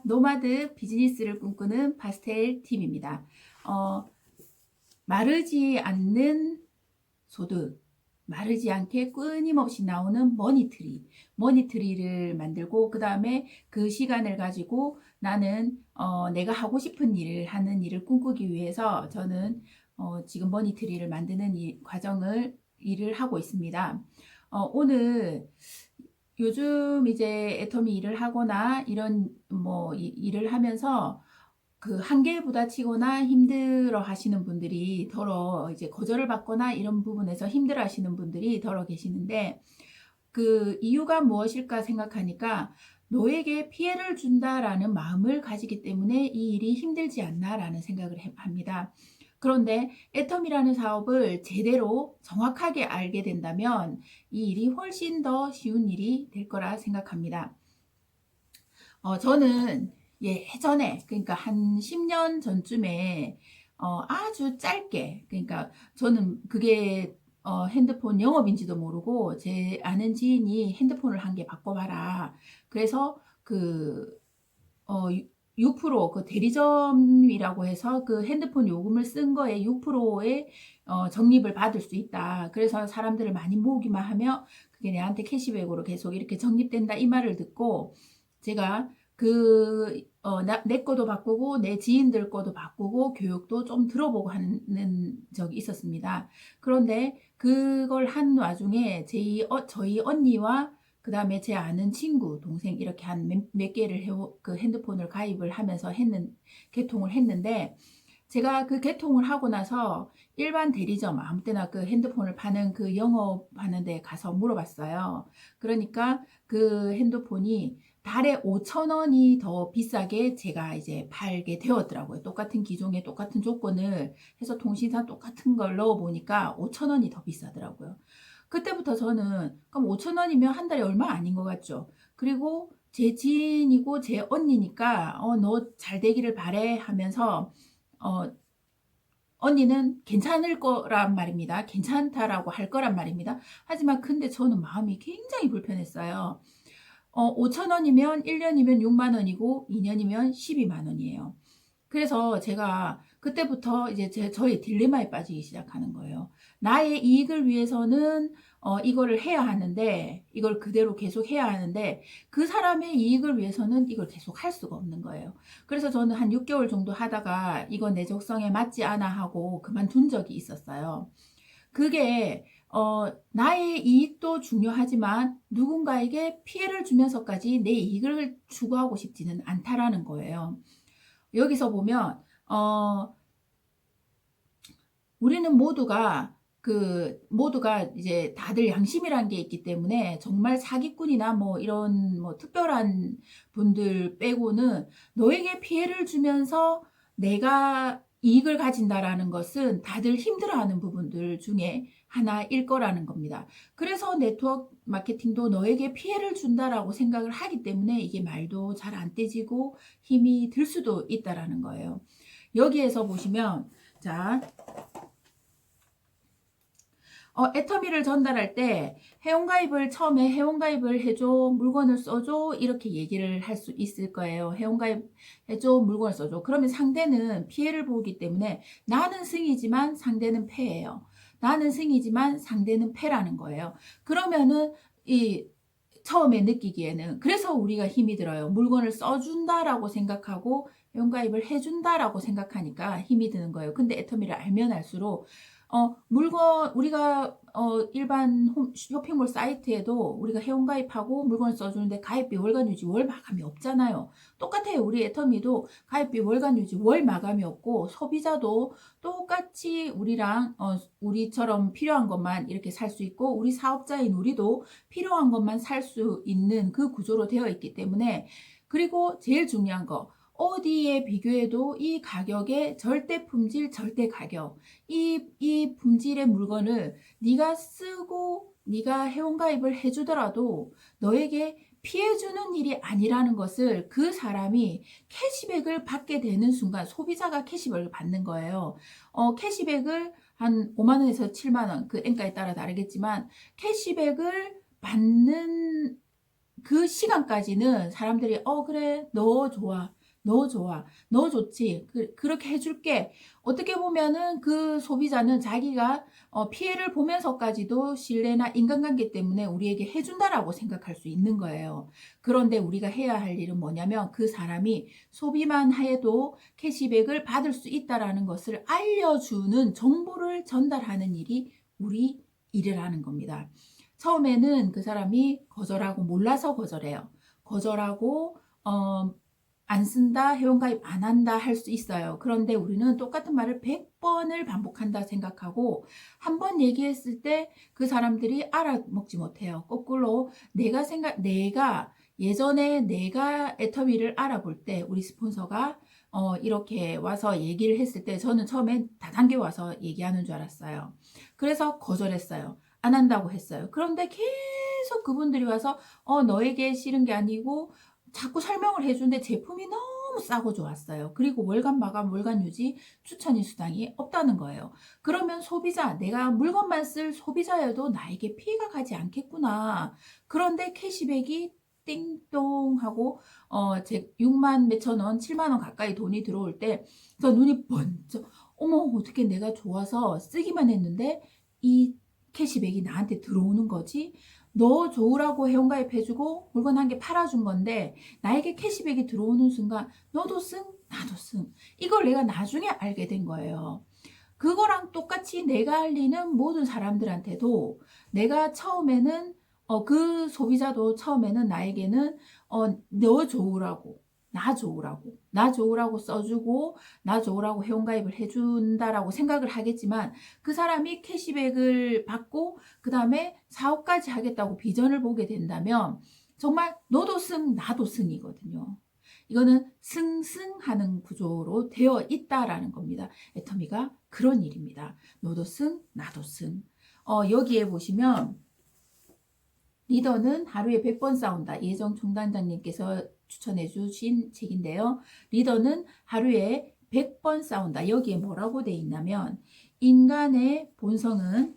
노마드 비즈니스를 꿈꾸는 파스텔 팀입니다. 마르지 않는 소득, 마르지 않게 끊임없이 나오는 머니트리를 만들고 그 다음에 그 시간을 가지고 나는 내가 하고 싶은 일을 하는 일을 꿈꾸기 위해서 저는 지금 머니트리를 만드는 일을 하고 있습니다. 오늘 요즘 이제 애터미 일을 하거나 이런 일을 하면서 그 한계에 부딪히거나 힘들어 하시는 분들이 더러 이제 거절을 받거나 이런 부분에서 힘들어 하시는 분들이 더러 계시는데 그 이유가 무엇일까 생각하니까 너에게 피해를 준다라는 마음을 가지기 때문에 이 일이 힘들지 않나라는 생각을 합니다. 그런데 애텀이라는 사업을 제대로 정확하게 알게 된다면 이 일이 훨씬 더 쉬운 일이 될 거라 생각합니다. 저는 예전에 그러니까 한 10년 전쯤에 아주 짧게 그러니까 저는 그게 핸드폰 영업인지도 모르고 제 아는 지인이 핸드폰을 한 개 바꿔봐라. 그래서 그 6%그 대리점이라고 해서 그 핸드폰 요금을 쓴 거에 6%의 적립을 받을 수 있다. 그래서 사람들을 많이 모으기만 하면 그게 내한테 캐시백으로 계속 이렇게 적립된다 이 말을 듣고 제가 내 거도 바꾸고 내 지인들 거도 바꾸고 교육도 좀 들어보고 하는 적이 있었습니다. 그런데 그걸 한 와중에 저희 언니와 그 다음에 제 아는 친구, 동생 이렇게 한 몇 개를 그 핸드폰을 가입을 하면서 개통을 했는데 제가 그 개통을 하고 나서 일반 대리점 아무 때나 그 핸드폰을 파는 그 영업하는 데 가서 물어봤어요. 그러니까 그 핸드폰이 달에 5,000원이 더 비싸게 제가 이제 팔게 되었더라고요. 똑같은 기종의 똑같은 조건을 해서 통신사 똑같은 걸 넣어보니까 5,000원이 더 비싸더라고요. 그때부터 저는 그럼 5,000원이면 한 달에 얼마 아닌 것 같죠. 그리고 제 지인이고 제 언니니까 너 잘 되기를 바래 하면서 언니는 괜찮을 거란 말입니다. 괜찮다라고 할 거란 말입니다. 하지만 근데 저는 마음이 굉장히 불편했어요. 5,000원이면 1년이면 6만 원이고 2년이면 12만 원이에요. 그래서 제가 그때부터 이제 저의 딜레마에 빠지기 시작하는 거예요. 나의 이익을 위해서는 이거를 해야 하는데 이걸 그대로 계속 해야 하는데 그 사람의 이익을 위해서는 이걸 계속 할 수가 없는 거예요. 그래서 저는 한 6개월 정도 하다가 이건 내 적성에 맞지 않아 하고 그만둔 적이 있었어요. 그게 나의 이익도 중요하지만 누군가에게 피해를 주면서까지 내 이익을 추구하고 싶지는 않다라는 거예요. 여기서 보면 우리는 모두가 이제 다들 양심이라는 게 있기 때문에 정말 사기꾼이나 뭐 이런 뭐 특별한 분들 빼고는 너에게 피해를 주면서 내가 이익을 가진다라는 것은 다들 힘들어하는 부분들 중에 하나일 거라는 겁니다. 그래서 네트워크 마케팅도 너에게 피해를 준다라고 생각을 하기 때문에 이게 말도 잘 안 떼지고 힘이 들 수도 있다라는 거예요. 여기에서 보시면 자 애터미를 전달할 때 처음에 회원가입을 해줘, 물건을 써줘 이렇게 얘기를 할 수 있을 거예요. 회원가입 해줘, 물건을 써줘. 그러면 상대는 피해를 보기 때문에 나는 승이지만 상대는 패예요. 나는 승이지만 상대는 패라는 거예요. 그러면은 처음에 느끼기에는 그래서 우리가 힘이 들어요. 물건을 써준다라고 생각하고 회원가입을 해준다라고 생각하니까 힘이 드는 거예요. 근데 애터미를 알면 알수록 우리가 일반 쇼핑몰 사이트에도 우리가 회원가입하고 물건을 써주는데 가입비 월간유지 월 마감이 없잖아요. 똑같아요. 우리 애터미도 가입비 월간유지 월 마감이 없고 소비자도 똑같이 우리처럼 필요한 것만 이렇게 살 수 있고 우리 사업자인 우리도 필요한 것만 살 수 있는 그 구조로 되어 있기 때문에 그리고 제일 중요한 거 어디에 비교해도 이 가격의 절대 품질, 절대 가격 이 품질의 물건을 네가 쓰고 네가 회원가입을 해주더라도 너에게 피해주는 일이 아니라는 것을 그 사람이 캐시백을 받게 되는 순간 소비자가 캐시백을 받는 거예요. 캐시백을 한 5만 원에서 7만 원, 그 엔가에 따라 다르겠지만 캐시백을 받는 그 시간까지는 사람들이 그래 너 좋아 너 좋아. 너 좋지. 그렇게 해줄게. 어떻게 보면은 그 소비자는 자기가 피해를 보면서까지도 신뢰나 인간관계 때문에 우리에게 해준다라고 생각할 수 있는 거예요. 그런데 우리가 해야 할 일은 뭐냐면 그 사람이 소비만 해도 캐시백을 받을 수 있다라는 것을 알려주는 정보를 전달하는 일이 우리 일이라는 겁니다. 처음에는 그 사람이 거절하고 몰라서 거절해요. 거절하고 안 쓴다, 회원가입 안 한다 할 수 있어요. 그런데 우리는 똑같은 말을 100번을 반복한다 생각하고 한 번 얘기했을 때 그 사람들이 알아먹지 못해요. 거꾸로 내가 예전에 내가 애터미를 알아볼 때 우리 스폰서가 이렇게 와서 얘기를 했을 때 저는 처음엔 다단계 와서 얘기하는 줄 알았어요. 그래서 거절했어요. 안 한다고 했어요. 그런데 계속 그분들이 와서 너에게 싫은 게 아니고 자꾸 설명을 해주는데 제품이 너무 싸고 좋았어요. 그리고 월간 마감, 월간 유지, 추천인 수당이 없다는 거예요. 그러면 소비자, 내가 물건만 쓸 소비자여도 나에게 피해가 가지 않겠구나. 그런데 캐시백이 띵동 하고 제 6만 몇천 원, 7만 원 가까이 돈이 들어올 때 저 눈이 번쩍 어머 어떻게 내가 좋아서 쓰기만 했는데 이 캐시백이 나한테 들어오는 거지? 너 좋으라고 회원가입해주고 물건 한 개 팔아준 건데 나에게 캐시백이 들어오는 순간 너도 쓴? 나도 쓴. 이걸 내가 나중에 알게 된 거예요. 그거랑 똑같이 내가 알리는 모든 사람들한테도 내가 처음에는 그 소비자도 처음에는 나에게는 너 좋으라고 나 좋으라고 써주고 나 좋으라고 회원가입을 해준다라고 생각을 하겠지만 그 사람이 캐시백을 받고 그 다음에 사업까지 하겠다고 비전을 보게 된다면 정말 너도 승 나도 승이거든요. 이거는 승승하는 구조로 되어 있다라는 겁니다. 애터미가 그런 일입니다. 너도 승 나도 승. 여기에 보시면 리더는 하루에 100번 싸운다. 예정 총단장님께서 추천해 주신 책인데요. 리더는 하루에 100번 싸운다. 여기에 뭐라고 돼 있냐면 인간의 본성은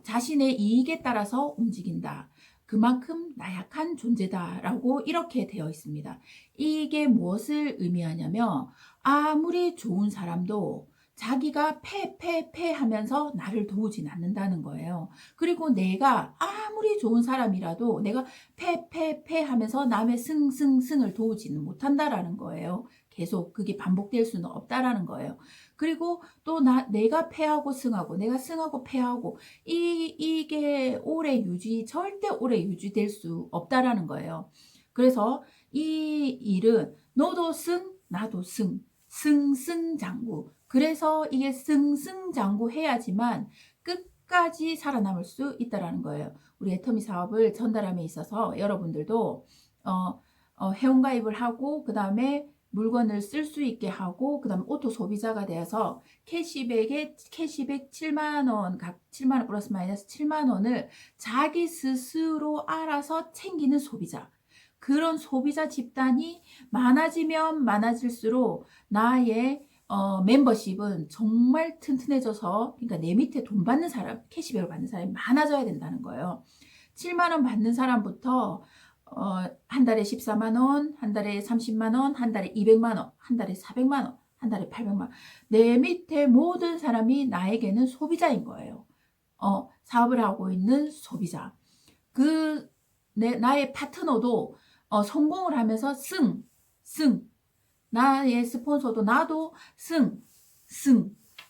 자신의 이익에 따라서 움직인다. 그만큼 나약한 존재다라고 이렇게 되어 있습니다. 이게 무엇을 의미하냐면 아무리 좋은 사람도 자기가 패 하면서 나를 도우진 않는다는 거예요. 그리고 내가 아무리 좋은 사람이라도 내가 패 하면서 남의 승을 도우지는 못한다라는 거예요. 계속 그게 반복될 수는 없다라는 거예요. 그리고 또 내가 패하고 승하고 내가 승하고 패하고 이게 절대 오래 유지될 수 없다라는 거예요. 그래서 이 일은 너도 승 나도 승승장구. 그래서 이게 승승장구 해야지만 끝까지 살아남을 수 있다라는 거예요. 우리 애터미 사업을 전달함에 있어서 여러분들도 회원가입을 하고 그 다음에 물건을 쓸 수 있게 하고 그 다음에 오토 소비자가 되어서 캐시백 7만원, 각 7만원 플러스 마이너스 7만원을 자기 스스로 알아서 챙기는 소비자. 그런 소비자 집단이 많아지면 많아질수록 나의 멤버십은 정말 튼튼해져서 그러니까 내 밑에 돈 받는 사람, 캐시백을 받는 사람이 많아져야 된다는 거예요. 7만원 받는 사람부터 한 달에 14만원, 한 달에 30만원, 한 달에 200만원, 한 달에 400만원, 한 달에 800만원. 내 밑에 모든 사람이 나에게는 소비자인 거예요. 사업을 하고 있는 소비자. 나의 파트너도 성공을 하면서 승. 나의 스폰서도 나도 승.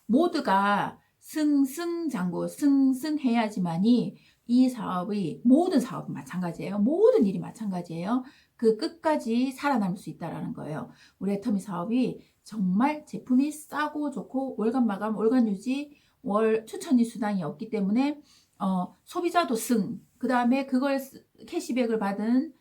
모두가 승승장구, 승승해야지만이 이 사업이 모든 사업은 마찬가지예요. 모든 일이 마찬가지예요. 그 끝까지 살아남을 수 있다는 거예요. 우리 애터미 사업이 정말 제품이 싸고 좋고 월간 마감, 월간 유지, 월 추천이 수당이 없기 때문에 소비자도 승. 그 다음에 그걸 캐시백을 받은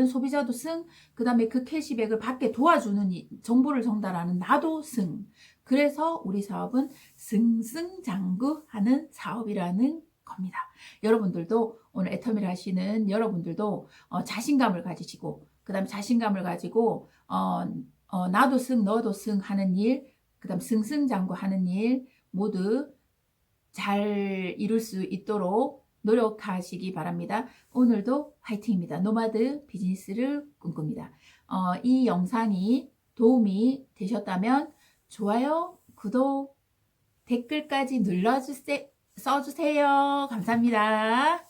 소비자도 승, 그 다음에 그 캐시백을 받게 도와주는 정보를 전달하는 나도 승. 그래서 우리 사업은 승승장구하는 사업이라는 겁니다. 여러분들도 오늘 애터미를 하시는 여러분들도 자신감을 가지시고 그 다음에 자신감을 가지고 나도 승 너도 승 하는 일, 그 다음 승승장구 하는 일 모두 잘 이룰 수 있도록 노력하시기 바랍니다. 오늘도 화이팅입니다. 노마드 비즈니스를 꿈꿉니다. 이 영상이 도움이 되셨다면 좋아요, 구독, 댓글까지 써주세요. 감사합니다.